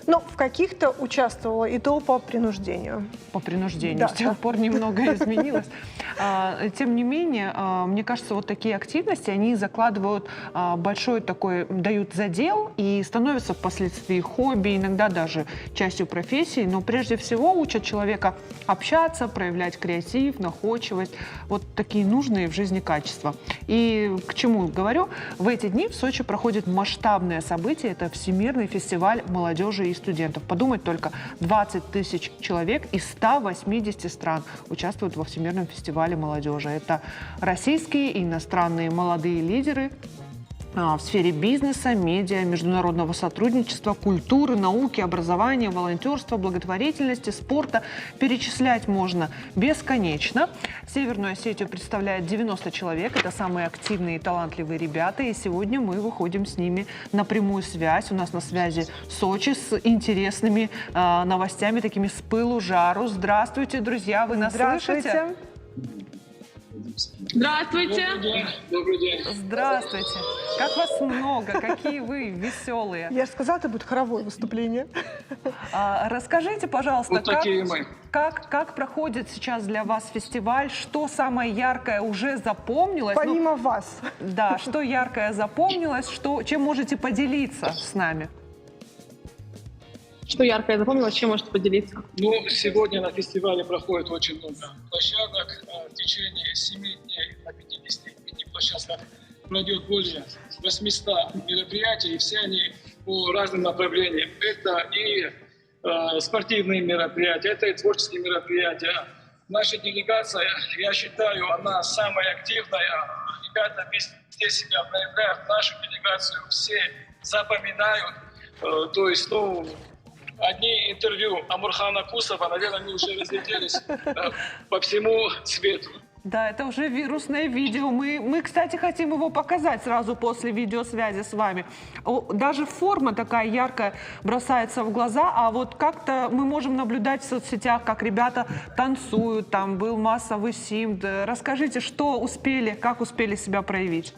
Ну, в каких-то участвовала, и то по принуждению. По принуждению. Да, С тех пор немного изменилось. Тем не менее, мне кажется, вот такие активности, они закладывают большой такой, дают задел и становятся впоследствии хобби, иногда даже частью профессии, но прежде всего учат человека общаться, проявлять креатив, находчивость, вот такие нужные в жизни качества. И к чему говорю? В эти дни в Сочи проходит масштабное событие, это Всемирный фестиваль молодежи и студентов. Подумать только, 20 тысяч человек из 180 стран участвуют во Всемирном фестивале молодежи. Это российские и иностранные молодые лидеры в сфере бизнеса, медиа, международного сотрудничества, культуры, науки, образования, волонтерства, благотворительности, спорта. Перечислять можно бесконечно. Северную Осетию представляет 90 человек. Это самые активные и талантливые ребята. И сегодня мы выходим с ними на прямую связь. У нас на связи Сочи с интересными новостями, такими с пылу, жару. Здравствуйте, друзья, вы нас слышите? Здравствуйте. Добрый день. Здравствуйте. Как вас много, какие вы веселые. Я же сказала, это будет хоровое выступление. Расскажите, пожалуйста, Вот такие мы. как проходит сейчас для вас фестиваль? Что самое яркое уже запомнилось? Помимо вас. Да, что яркое запомнилось, чем можете поделиться с нами? Что яркое запомнилось, чем можете поделиться? Ну, сегодня на фестивале проходит очень много площадок. В течение 7 дней на 55 площадках пройдет более 800 мероприятий, и все они по разным направлениям. Это и спортивные мероприятия, это и творческие мероприятия, наша делегация, я считаю, она самая активная. Ребята везде себя проявляют, нашу делегацию все запоминают. То есть, ну, одни интервью Амурхана Кусова, наверное, они уже разлетелись по всему свету. Да, это уже вирусное видео. Мы, кстати, хотим его показать сразу после видеосвязи с вами. Даже форма такая яркая бросается в глаза, а вот как-то мы можем наблюдать в соцсетях, как ребята танцуют, там был массовый симд. Расскажите, что успели, как успели себя проявить?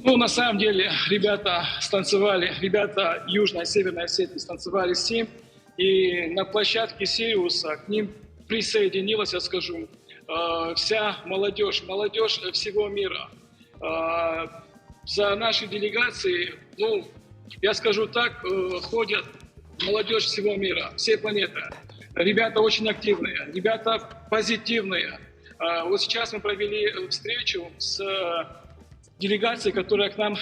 Ну, на самом деле, ребята станцевали, ребята Южной и Северной Осетии станцевали симд, и на площадке Сириуса к ним присоединилась, я скажу, вся молодежь всего мира. За нашей делегацией, ну, я скажу так, ходят молодежь всего мира, всей планеты. Ребята очень активные, ребята позитивные. Вот сейчас мы провели встречу с делегацией, которая к нам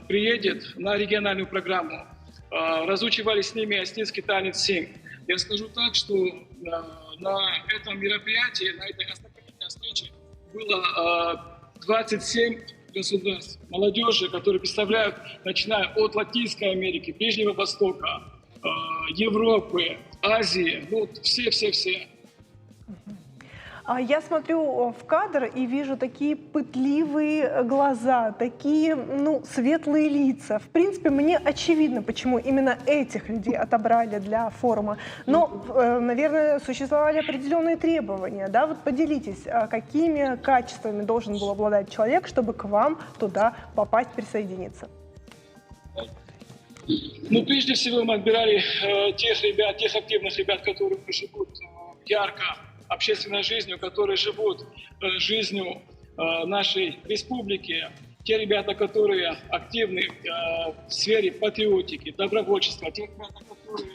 приедет на региональную программу. Разучивали с ними астинский танец симд. Я скажу так, что на этом мероприятии, на этой ознакомительной встрече было 27 государств молодежи, которые представляют, начиная от Латинской Америки, Ближнего Востока, Европы, Азии, ну, все-все-все. Я смотрю в кадр и вижу такие пытливые глаза, такие, ну, светлые лица. В принципе, мне очевидно, почему именно этих людей отобрали для форума. Но, наверное, существовали определенные требования. Да? Вот поделитесь, какими качествами должен был обладать человек, чтобы к вам туда попасть, присоединиться? Ну, прежде всего, мы отбирали тех ребят, тех активных ребят, которые живут ярко общественной жизнью, которые живут жизнью нашей республики. Те ребята, которые активны в сфере патриотики, добровольчества. Те ребята, которые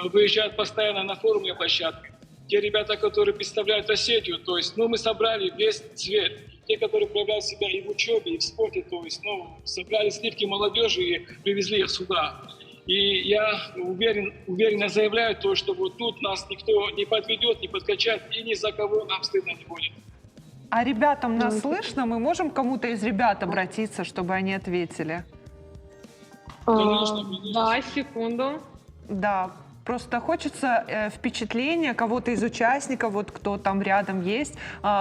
выезжают постоянно на форумы и площадки. Те ребята, которые представляют Осетию. То есть, ну, мы собрали весь цвет. Те, которые проявляют себя и в учебе, и в спорте. То есть, ну, собрали сливки молодежи и привезли их сюда. И я уверенно заявляю то, что вот тут нас никто не подведет, не подкачает, и ни за кого нам стыдно не будет. А ребятам нас слышно? Мы можем кому-то из ребят обратиться, чтобы они ответили? Конечно. Да, секунду. Да, просто хочется впечатления кого-то из участников, вот кто там рядом есть.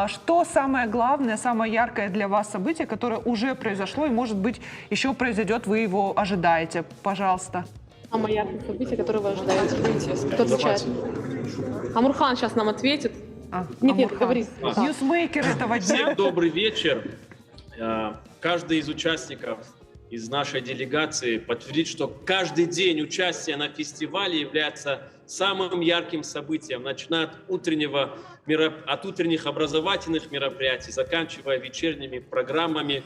Что самое главное, самое яркое для вас событие, которое уже произошло и, может быть, еще произойдет, вы его ожидаете? Пожалуйста. Самое яркое событие, которое вы ожидаете. Кто отвечает? Амурхан сейчас нам ответит. Нет, говори. Ньюсмейкер этого дня. Всем добрый вечер. Каждый из участников из нашей делегации подтвердит, что каждый день участия на фестивале является самым ярким событием, начиная от утренних образовательных мероприятий, заканчивая вечерними программами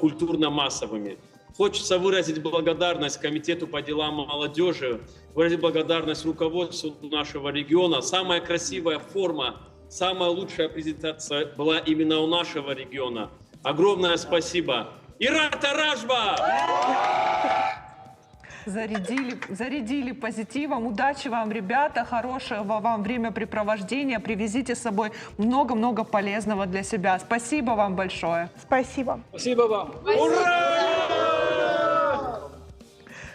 культурно-массовыми. Хочется выразить благодарность Комитету по делам молодежи, выразить благодарность руководству нашего региона. Самая красивая форма, самая лучшая презентация была именно у нашего региона. Огромное спасибо. Ирата Ражба! Зарядили позитивом. Удачи вам, ребята, хорошего вам времяпрепровождения. Привезите с собой много-много полезного для себя. Спасибо вам большое. Спасибо. Спасибо вам.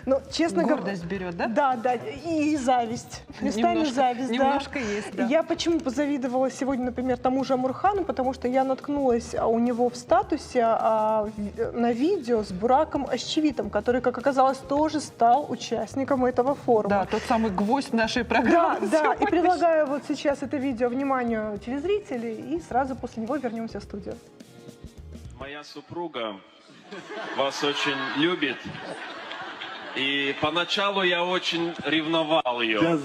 Ну, честно говоря, гордость берет, да? Да, да, и зависть. Местами зависть, немножко есть, да. Я почему позавидовала сегодня, например, тому же Амурхану, потому что я наткнулась у него в статусе на видео с Бураком Ащевитом, который, как оказалось, тоже стал участником этого форума. Да, тот самый гвоздь нашей программы. Да, и предлагаю вот сейчас это видео вниманию телезрителей, и сразу после него вернемся в студию. Моя супруга вас очень любит. И поначалу я очень ревновал ее.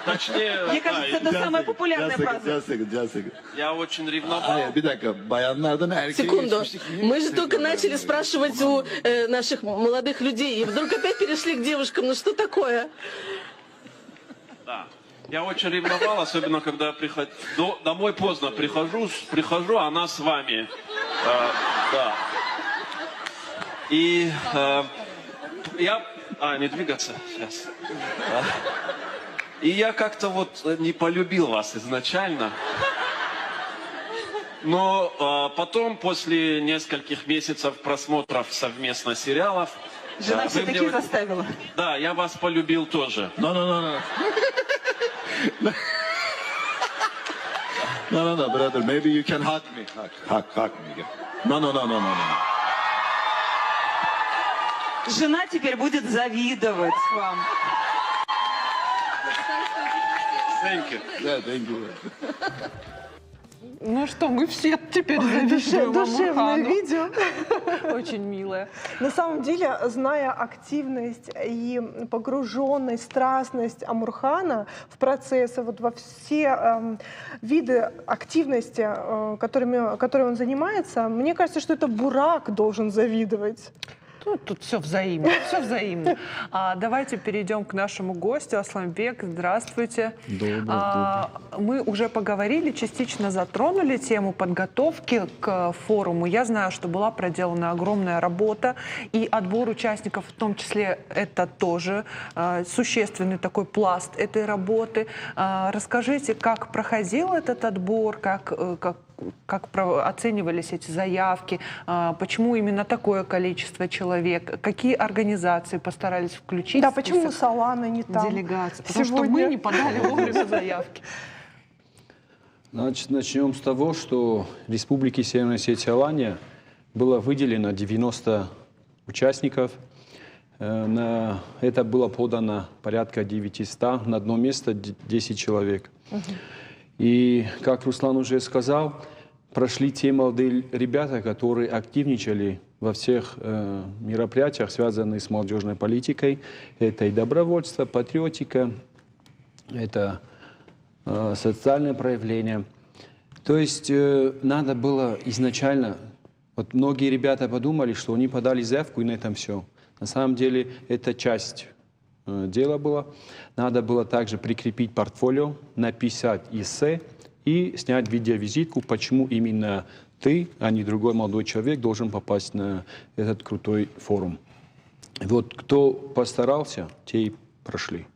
Точнее, мне кажется, это самая популярная фраза. Я очень ревновал. Секунду. Мы же только начали спрашивать у наших молодых людей, и вдруг опять перешли к девушкам. Ну что такое? Да. Я очень ревновал, особенно когда домой поздно прихожу, а она с вами. Да. И не двигаться сейчас. И я как-то вот не полюбил вас изначально. Но потом, после нескольких месяцев просмотров совместно сериалов... Жена вы все-таки мне- заставила. Да, я вас полюбил тоже. No, brother. Maybe you can hug me. Hug me. No. Жена теперь будет завидовать вам. Thank you. Yeah, thank you. Ну что, мы все теперь завидуем Душевное Амурхану. видео. Очень милое. На самом деле, зная активность и погруженность, страстность Амурхана в процессы, вот во все виды активности, которыми он занимается, мне кажется, что это Бурак должен завидовать. Тут все взаимно, все взаимно. Давайте перейдем к нашему гостю. Асламбек, здравствуйте. Мы уже поговорили, частично затронули тему подготовки к форуму. Я знаю, что была проделана огромная работа, и отбор участников, в том числе, это тоже существенный такой пласт этой работы. Расскажите, как проходил этот отбор, как оценивались эти заявки, почему именно такое количество человек, какие организации постарались включить? Да, почему Солана не там? Делегация. Потому что Сегодня. мы не подали вовремя заявки. Значит, начнем с того, что Республике Северная Осетия и Алания было выделено 90 участников. На это было подано порядка 900, на одно место 10 человек. И, как Руслан уже сказал, прошли те молодые ребята, которые активничали во всех мероприятиях, связанных с молодежной политикой. Это и добровольство, патриотика, это социальное проявление. То есть надо было изначально... Вот многие ребята подумали, что они подали заявку, и на этом все. На самом деле это часть дела была. Надо было также прикрепить портфолио, написать эссе и снять видеовизитку, почему именно ты, а не другой молодой человек, должен попасть на этот крутой форум. Вот кто постарался, те и прошли.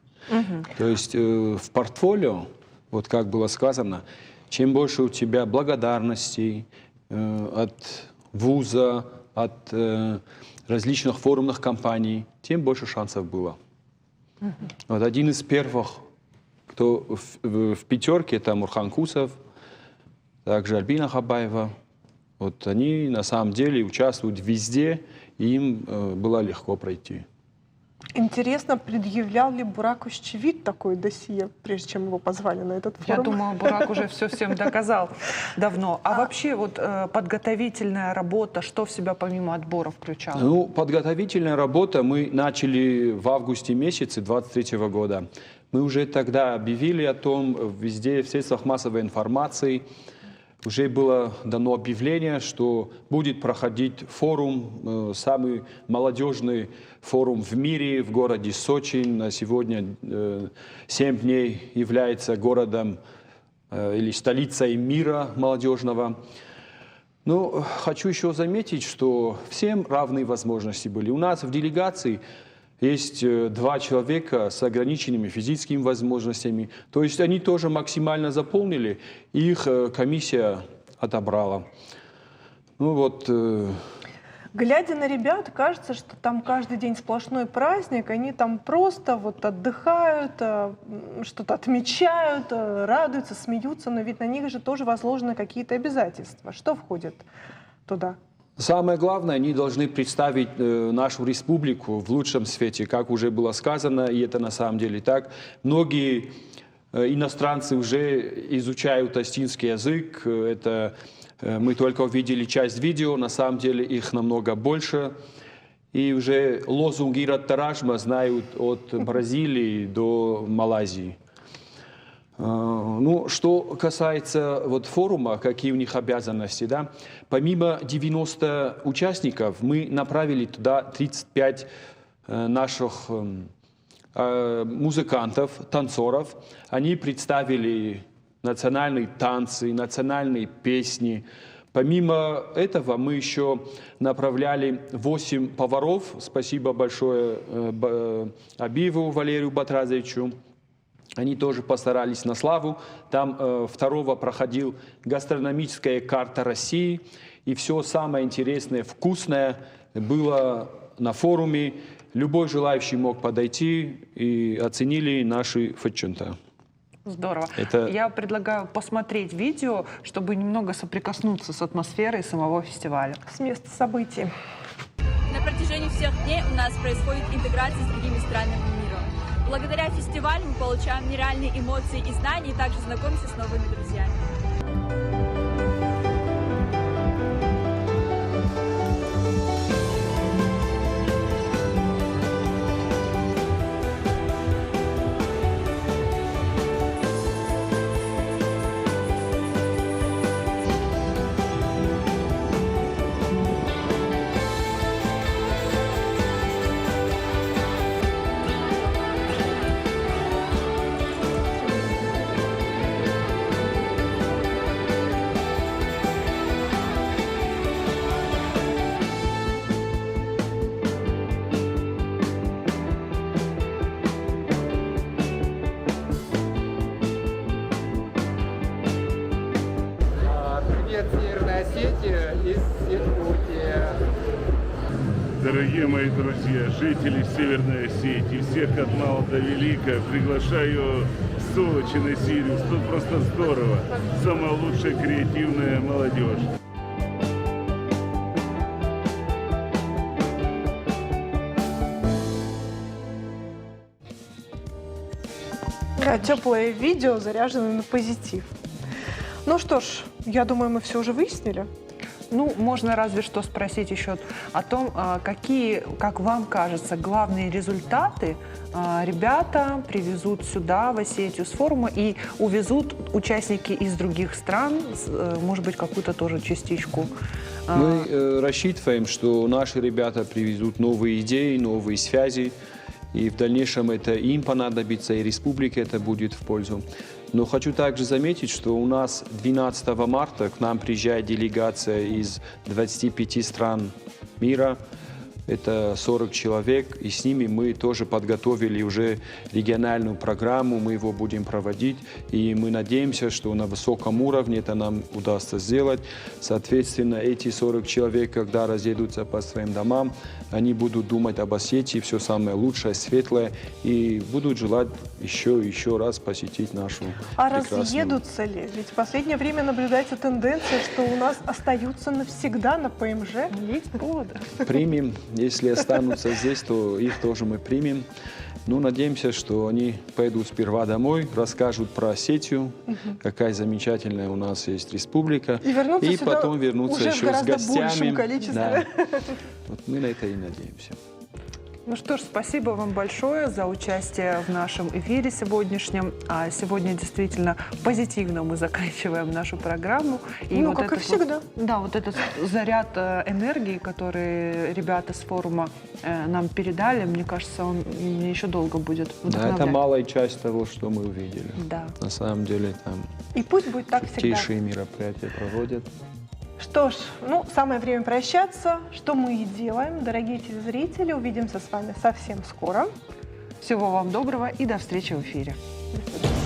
То есть в портфолио, вот как было сказано, чем больше у тебя благодарностей от вуза, от различных форумных компаний, тем больше шансов было. Вот один из первых, кто в пятерке, это Амурхан Кусов, также Альбина Хабаева. Вот они на самом деле участвуют везде, и им было легко пройти. Интересно, предъявлял ли Бурак Ущевит такое досье, прежде чем его позвали на этот форум? Я думаю, Бурак уже все всем доказал давно. А вообще вот подготовительная работа, что в себя помимо отбора включала? Ну, подготовительная работа мы начали в августе месяце 2023 года. Мы уже тогда объявили о том везде, в средствах массовой информации. Уже было дано объявление, что будет проходить форум, самый молодежный форум в мире, в городе Сочи. На сегодня 7 дней является городом или столицей мира молодежного. Но хочу еще заметить, что всем равные возможности были. У нас в делегации есть 2 человека с ограниченными физическими возможностями. То есть они тоже максимально заполнили, и их комиссия отобрала. Ну вот. Глядя на ребят, кажется, что там каждый день сплошной праздник, они там просто вот отдыхают, что-то отмечают, радуются, смеются, но ведь на них же тоже возложены какие-то обязательства. Что входит туда? Самое главное, они должны представить нашу республику в лучшем свете, как уже было сказано, и это на самом деле так. Многие иностранцы уже изучают остинский язык, это мы только увидели часть видео, на самом деле их намного больше. И уже лозунг «Ират Таражма» знают от Бразилии до Малайзии. Ну, что касается вот форума, какие у них обязанности, да, помимо 90 участников, мы направили туда 35 наших музыкантов, танцоров. Они представили национальные танцы, национальные песни. Помимо этого мы еще направляли 8 поваров. Спасибо большое Абиеву Валерию Батразовичу. Они тоже постарались на славу. Там 2-го проходил гастрономическая карта России. И все самое интересное, вкусное было на форуме. Любой желающий мог подойти и оценили наши фудчунта. Здорово. Я предлагаю посмотреть видео, чтобы немного соприкоснуться с атмосферой самого фестиваля. С места событий. На протяжении всех дней у нас происходит интеграция с другими странами мира. Благодаря фестивалю мы получаем нереальные эмоции и знания, и также знакомимся с новыми друзьями. Дорогие мои друзья, жители Северной Осетии, всех от мала до велика, приглашаю в Сочи на Сириус. Тут просто здорово. Самая лучшая креативная молодежь. Да, теплое видео, заряженное на позитив. Ну что ж, я думаю, мы все уже выяснили. Ну, можно разве что спросить еще о том, какие, как вам кажется, главные результаты ребята привезут сюда, в Осетию, с форума, и увезут участники из других стран, может быть, какую-то тоже частичку. Мы рассчитываем, что наши ребята привезут новые идеи, новые связи, и в дальнейшем это им понадобится, и республике это будет в пользу. Но хочу также заметить, что у нас 12 марта к нам приезжает делегация из 25 стран мира. Это 40 человек, и с ними мы тоже подготовили уже региональную программу, мы его будем проводить, и мы надеемся, что на высоком уровне это нам удастся сделать. Соответственно, эти 40 человек, когда разъедутся по своим домам, они будут думать об Осетии, все самое лучшее, светлое, и будут желать еще раз посетить нашу прекрасную... Разъедутся ли? Ведь в последнее время наблюдается тенденция, что у нас остаются навсегда на ПМЖ. Есть поводы. Примем. Если останутся здесь, то их тоже мы примем. Ну, надеемся, что они пойдут сперва домой, расскажут про Осетию, какая замечательная у нас есть республика, и потом вернутся еще с гостями. Да. Вот мы на это и надеемся. Ну что ж, спасибо вам большое за участие в нашем эфире сегодняшнем. А сегодня действительно позитивно мы заканчиваем нашу программу. И ну, вот как и всегда. Да, вот этот заряд энергии, который ребята с форума нам передали, мне кажется, он мне еще долго будет вдохновлять. Да, это малая часть того, что мы увидели. Да. На самом деле там и пусть будет так всегда. Крутейшие мероприятия проводят. Что ж, ну, самое время прощаться, что мы и делаем. Дорогие телезрители, увидимся с вами совсем скоро. Всего вам доброго и до встречи в эфире. До свидания.